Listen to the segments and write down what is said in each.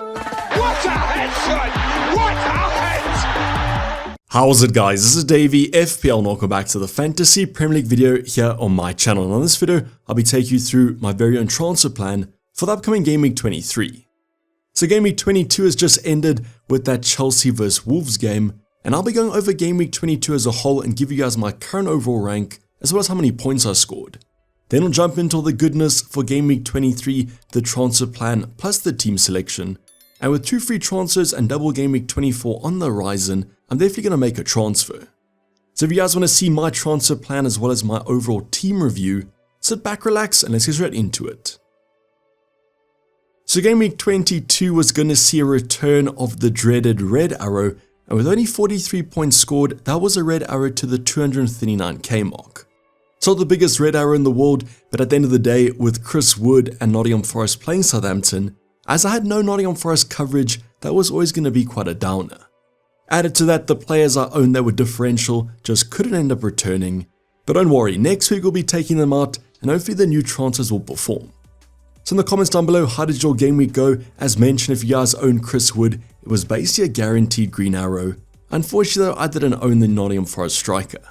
What a headshot! What a head! How's it, guys? This is Dayvy, FPL, and welcome back to the Fantasy Premier League video here on my channel. And on this video, I'll be taking you through my very own transfer plan for the upcoming Game Week 23. So Game Week 22 has just ended with that Chelsea vs Wolves game, and I'll be going over Game Week 22 as a whole and give you guys my current overall rank, as well as how many points I scored. Then we'll jump into all the goodness for Game Week 23, the transfer plan plus the team selection. And with 2 free transfers and double Game Week 24 on the horizon, I'm definitely going to make a transfer. So if you guys want to see my transfer plan as well as my overall team review, sit back, relax, and let's get right into it. So Game Week 22 was going to see a return of the dreaded red arrow, and with only 43 points scored, that was a red arrow to the 239k mark. It's not the biggest red arrow in the world, but at the end of the day, with Chris Wood and Nottingham Forest playing Southampton, as I had no Nottingham Forest coverage, that was always going to be quite a downer. Added to that, the players I owned that were differential just couldn't end up returning. But don't worry, next week we'll be taking them out, and hopefully the new transfers will perform. So in the comments down below, how did your game week go? As mentioned, if you guys own Chris Wood, it was basically a guaranteed green arrow. Unfortunately though, I didn't own the Nottingham Forest striker.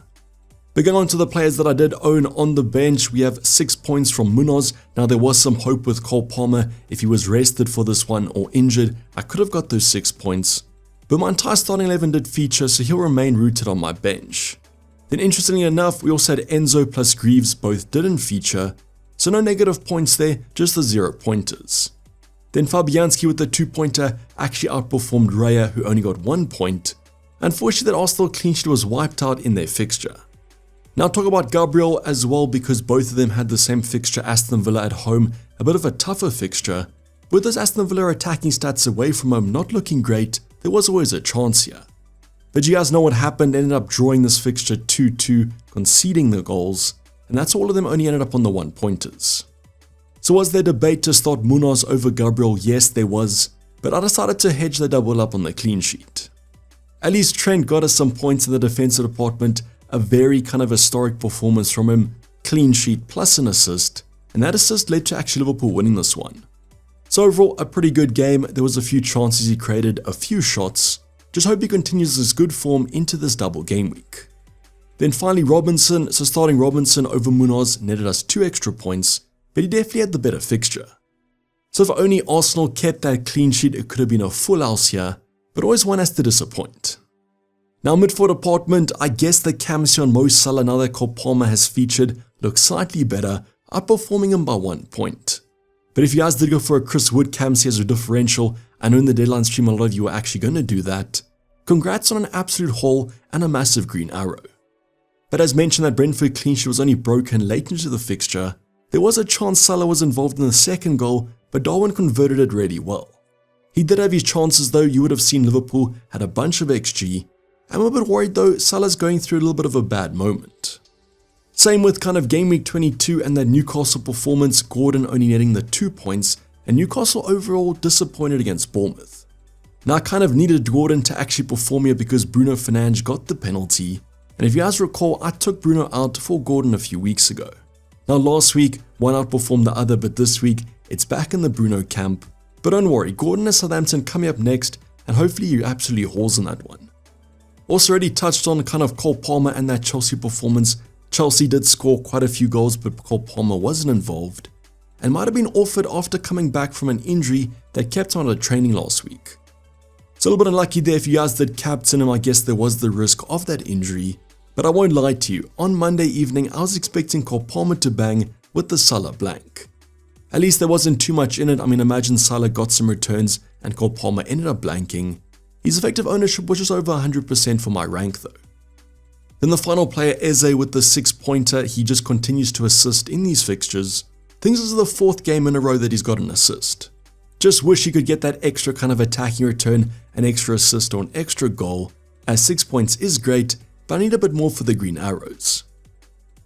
But going on to the players that I did own on the bench, we have 6 points from Munoz. Now there was some hope with Cole Palmer. If he was rested for this one or injured, I could have got those 6 points. But my entire starting 11 did feature, so he'll remain rooted on my bench. Then interestingly enough, we also had Enzo plus Greaves, both didn't feature. So no negative points there, just the 0 pointers. Then Fabianski with the 2-pointer actually outperformed Raya, who only got 1 point. Unfortunately, that Arsenal clean sheet was wiped out in their fixture. Now talk about Gabriel as well, because both of them had the same fixture, Aston Villa at home, a bit of a tougher fixture. With those Aston Villa attacking stats away from home not looking great, there was always a chance here. But you guys know what happened, ended up drawing this fixture 2-2, conceding the goals, and that's all of them only ended up on the 1-pointers. So was there debate to start Munoz over Gabriel? Yes, there was, but I decided to hedge the double up on the clean sheet. At least Trent got us some points in the defensive department, a very kind of historic performance from him, clean sheet plus an assist, and that assist led to actually Liverpool winning this one. So overall, a pretty good game. There was a few chances he created, a few shots. Just hope he continues his good form into this double game week. Then finally Robinson, so starting Robinson over Munoz netted us 2 extra points, but he definitely had the better fixture. So if only Arsenal kept that clean sheet, it could have been a full house here, but always one has to disappoint. Now midfield department, I guess the Kamsi on Mo Salah, now that Cole Palmer has featured, looks slightly better, outperforming him by 1 point. But if you guys did go for a Chris Wood Kamsi as a differential, I know in the deadline stream a lot of you were actually going to do that. Congrats on an absolute haul and a massive green arrow. But as mentioned, that Brentford clean sheet was only broken late into the fixture. There was a chance Salah was involved in the second goal, but Darwin converted it really well. He did have his chances though. You would have seen Liverpool had a bunch of XG. I'm a bit worried though, Salah's going through a little bit of a bad moment. Same with kind of Game Week 22 and that Newcastle performance, Gordon only netting the 2 points, and Newcastle overall disappointed against Bournemouth. Now I kind of needed Gordon to actually perform here because Bruno Fernandes got the penalty, and if you guys recall, I took Bruno out for Gordon a few weeks ago. Now last week, one outperformed the other, but this week, it's back in the Bruno camp. But don't worry, Gordon and Southampton coming up next, and hopefully you absolutely hauls in that one. Also already touched on kind of Cole Palmer and that Chelsea performance. Chelsea did score quite a few goals, but Cole Palmer wasn't involved, and might have been offered after coming back from an injury that kept him out of training last week. It's a little bit unlucky there. If you guys did captain him, I guess there was the risk of that injury. But I won't lie to you, on Monday evening I was expecting Cole Palmer to bang with the Salah blank. At least there wasn't too much in it. I mean, imagine Salah got some returns and Cole Palmer ended up blanking. His effective ownership was just over 100% for my rank though. Then the final player, Eze, with the 6-pointer, he just continues to assist in these fixtures. I think this is the 4th game in a row that he's got an assist. Just wish he could get that extra kind of attacking return, an extra assist or an extra goal, as 6 points is great, but I need a bit more for the green arrows.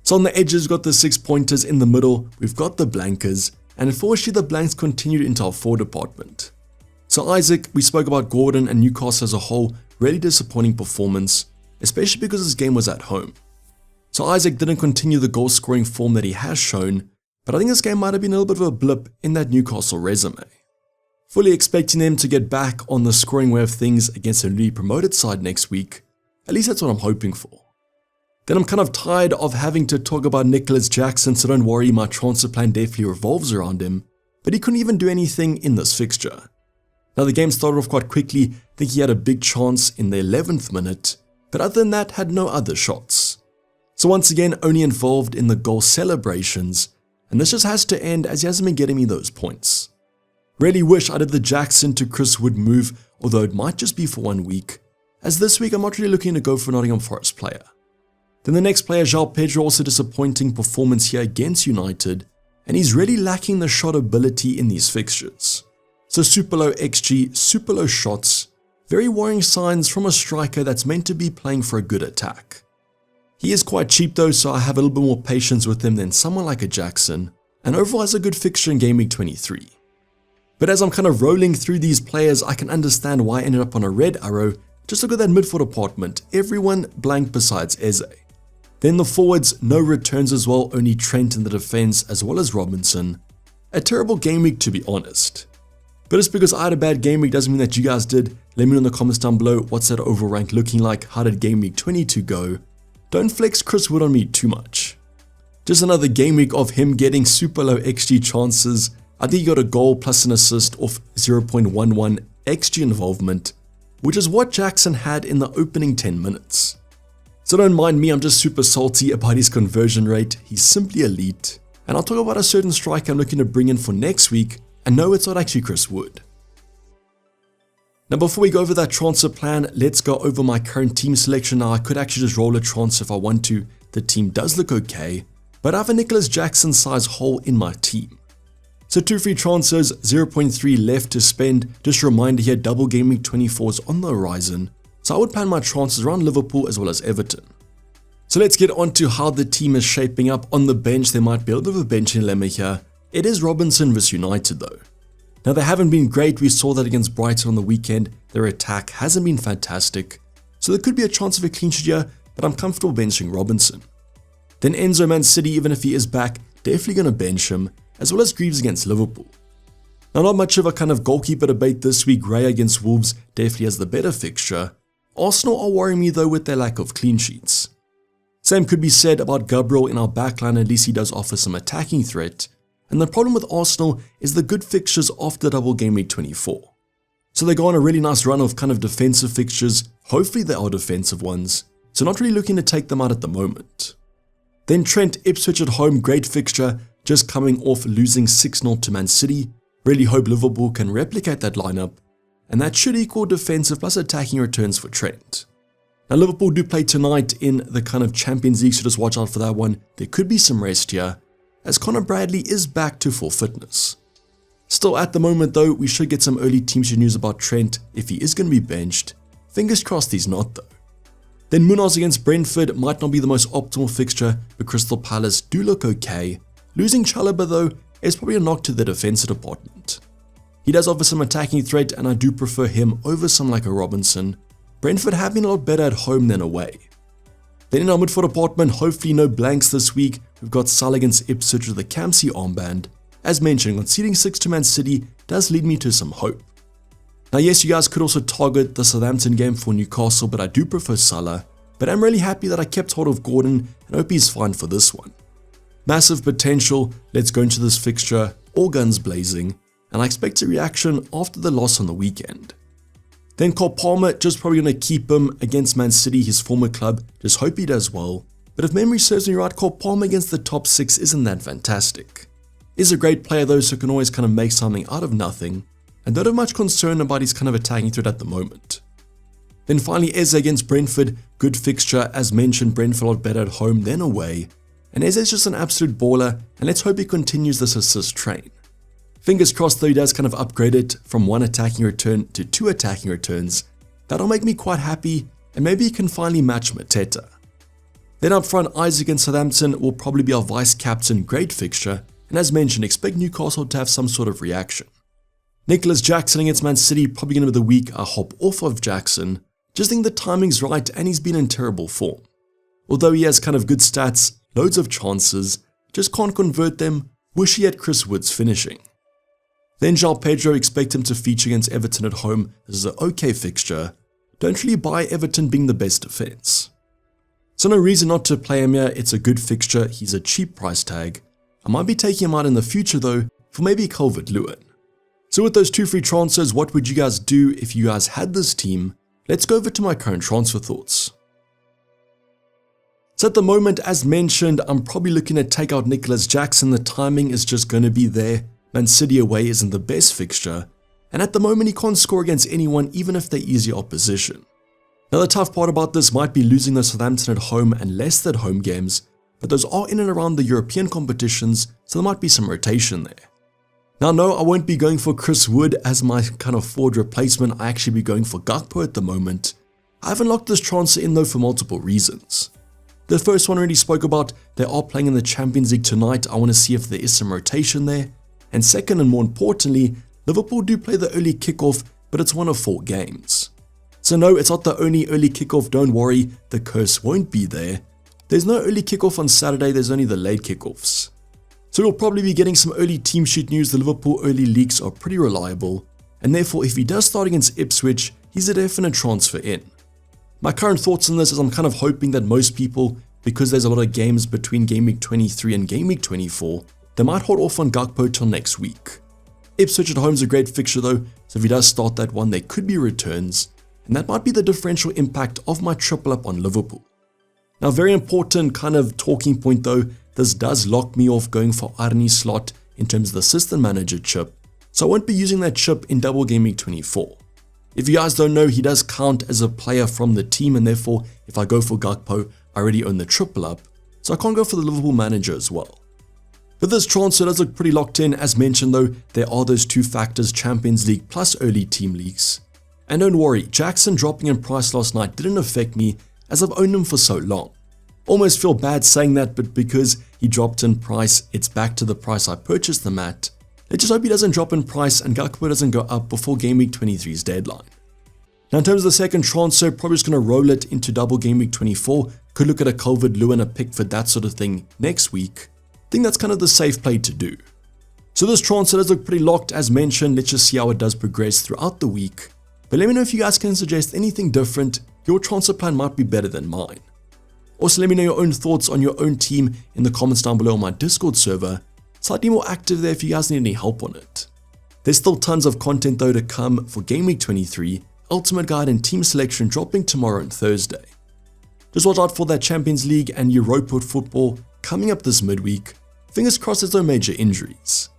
So on the edges, we've got the 6-pointers, in the middle, we've got the blankers, and unfortunately the blanks continued into our forward department. So Isaac, we spoke about Gordon and Newcastle as a whole, really disappointing performance, especially because his game was at home. So Isaac didn't continue the goal scoring form that he has shown, but I think this game might have been a little bit of a blip in that Newcastle resume. Fully expecting them to get back on the scoring way of things against a newly promoted side next week. At least that's what I'm hoping for. Then I'm kind of tired of having to talk about Nicholas Jackson, so don't worry, my transfer plan definitely revolves around him, but he couldn't even do anything in this fixture. Now the game started off quite quickly, I think he had a big chance in the 11th minute, but other than that had no other shots. So once again only involved in the goal celebrations, and this just has to end as he hasn't been getting me those points. Really wish I did the Jackson to Chris Wood move, although it might just be for 1 week, as this week I'm not really looking to go for a Nottingham Forest player. Then the next player, João Pedro, also disappointing performance here against United, and he's really lacking the shot ability in these fixtures. So super low XG, super low shots, very worrying signs from a striker that's meant to be playing for a good attack. He is quite cheap though, so I have a little bit more patience with him than someone like a Jackson, and overall has a good fixture in GameWeek 23. But as I'm kind of rolling through these players, I can understand why I ended up on a red arrow. Just look at that midfield department, everyone blank besides Eze. Then the forwards, no returns as well, only Trent in the defense as well as Robinson. A terrible game week to be honest. But just because I had a bad game week doesn't mean that you guys did. Let me know in the comments down below, what's that overall rank looking like? How did game week 22 go? Don't flex Chris Wood on me too much. Just another game week of him getting super low XG chances. I think he got a goal plus an assist off 0.11 XG involvement, which is what Jackson had in the opening 10 minutes. So don't mind me, I'm just super salty about his conversion rate. He's simply elite. And I'll talk about a certain striker I'm looking to bring in for next week, and no, it's not actually Chris Wood. Now before we go over that transfer plan, let's go over my current team selection. Now I could actually just roll a transfer if I want to. The team does look okay, but I have a Nicholas Jackson size hole in my team. So 2 free transfers, 0.3 left to spend. Just a reminder here, double game week 24 is on the horizon. So I would plan my transfers around Liverpool as well as Everton. So let's get on to how the team is shaping up. On the bench, there might be a little bit of a bench dilemma here. It is Robinson vs United though. Now they haven't been great, we saw that against Brighton on the weekend. Their attack hasn't been fantastic. So there could be a chance of a clean sheet here, but I'm comfortable benching Robinson. Then Enzo, Man City, even if he is back, definitely going to bench him, as well as Greaves against Liverpool. Now not much of a kind of goalkeeper debate this week. Ray against Wolves definitely has the better fixture. Arsenal are worrying me though with their lack of clean sheets. Same could be said about Gabriel in our backline, at least he does offer some attacking threat. And the problem with Arsenal is the good fixtures after double game week 24. So they go on a really nice run of kind of defensive fixtures, hopefully they are defensive ones, so not really looking to take them out at the moment. Then Trent, Ipswich at home, great fixture, just coming off losing 6-0 to Man City. Really hope Liverpool can replicate that lineup, and that should equal defensive plus attacking returns for Trent. Now Liverpool do play tonight in the kind of Champions League, so just watch out for that one. There could be some rest here, as Connor Bradley is back to full fitness. Still at the moment though, we should get some early team sheet news about Trent if he is going to be benched. Fingers crossed he's not though. Then Munoz against Brentford might not be the most optimal fixture, but Crystal Palace do look okay. Losing Chalobah though is probably a knock to the defensive department. He does offer some attacking threat, and I do prefer him over someone like a Robinson. Brentford have been a lot better at home than away. Then in our midfield department, hopefully no blanks this week. We've got Salah against Ipswich with the Campsey armband. As mentioned, conceding 6 to Man City does lead me to some hope. Now yes, you guys could also target the Southampton game for Newcastle, but I do prefer Salah. But I'm really happy that I kept hold of Gordon and hope he's fine for this one. Massive potential, let's go into this fixture, all guns blazing, and I expect a reaction after the loss on the weekend. Then Cole Palmer, just probably going to keep him against Man City, his former club, just hope he does well. But if memory serves me right, Cole Palmer against the top 6 isn't that fantastic. He's a great player though, so can always kind of make something out of nothing, and don't have much concern about his kind of attacking threat at the moment. Then finally Eze against Brentford, good fixture, as mentioned Brentford a lot better at home than away, and Eze is just an absolute baller, and let's hope he continues this assist train. Fingers crossed though he does kind of upgrade it from 1 attacking return to 2 attacking returns. That'll make me quite happy, and maybe he can finally match Mateta. Then up front, Isaac against Southampton will probably be our vice captain, great fixture, and as mentioned, expect Newcastle to have some sort of reaction. Nicholas Jackson against Man City, probably going to be the week I hop off of Jackson. Just think the timing's right and he's been in terrible form. Although he has kind of good stats, loads of chances, just can't convert them, wish he had Chris Wood's finishing. Then João Pedro, expect him to feature against Everton at home. This is an okay fixture. Don't really buy Everton being the best defense. So no reason not to play him here. It's a good fixture. He's a cheap price tag. I might be taking him out in the future though for maybe Calvert-Lewin. So with those 2 free transfers, what would you guys do if you guys had this team? Let's go over to my current transfer thoughts. So at the moment, as mentioned, I'm probably looking to take out Nicholas Jackson. The timing is just going to be there. Man City away isn't the best fixture, and at the moment he can't score against anyone even if they're easy opposition. Now the tough part about this might be losing the Southampton at home and Leicester at home games, but those are in and around the European competitions, so there might be some rotation there. Now no, I won't be going for Chris Wood as my kind of forward replacement. I actually be going for Gakpo at the moment. I haven't locked this transfer in though for multiple reasons. The first one I already spoke about. They are playing in the Champions League tonight. I want to see if there is some rotation there. And second, and more importantly, Liverpool do play the early kickoff, but it's one of 4 games. So no, it's not the only early kickoff, don't worry, the curse won't be there. There's no early kickoff on Saturday, there's only the late kickoffs. So we'll probably be getting some early team sheet news. The Liverpool early leaks are pretty reliable, and therefore if he does start against Ipswich, he's a definite transfer in. My current thoughts on this is I'm kind of hoping that most people, because there's a lot of games between Game Week 23 and Game Week 24, they might hold off on Gakpo till next week. Ipswich at home is a great fixture though, so if he does start that one, there could be returns, and that might be the differential impact of my triple up on Liverpool. Now very important kind of talking point though, this does lock me off going for Arnie slot in terms of the assistant manager chip, so I won't be using that chip in double Game Week 24. If you guys don't know, he does count as a player from the team, and therefore if I go for Gakpo, I already own the triple up, so I can't go for the Liverpool manager as well. But this transfer does look pretty locked in. As mentioned though, there are those 2 factors, Champions League plus early team leagues. And don't worry, Jackson dropping in price last night didn't affect me as I've owned him for so long. Almost feel bad saying that, but because he dropped in price, it's back to the price I purchased them at. Let's just hope he doesn't drop in price and Gakpo doesn't go up before Game Week 23's deadline. Now in terms of the second transfer, probably just going to roll it into double Game Week 24. Could look at a Calvert-Lewin, a Pickford, that sort of thing next week. I think that's kind of the safe play to do. So this transfer does look pretty locked as mentioned. Let's just see how it does progress throughout the week. But let me know if you guys can suggest anything different. Your transfer plan might be better than mine. Also let me know your own thoughts on your own team in the comments down below on my Discord server. Slightly more active there if you guys need any help on it. There's still tons of content though to come for Game Week 23, Ultimate Guide and Team Selection dropping tomorrow and Thursday. Just watch out for that Champions League and Europa football coming up this midweek. Fingers crossed there's no major injuries.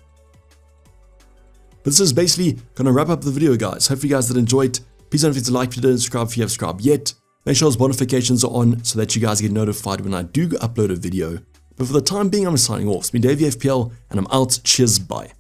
But this is basically going to wrap up the video guys. Hope you guys did enjoy it. Please don't forget to like if you didn't subscribe if you have subscribed yet. Make sure those notifications are on so that you guys get notified when I do upload a video. But for the time being, I'm signing off. It's been Dayvy FPL and I'm out. Cheers, bye.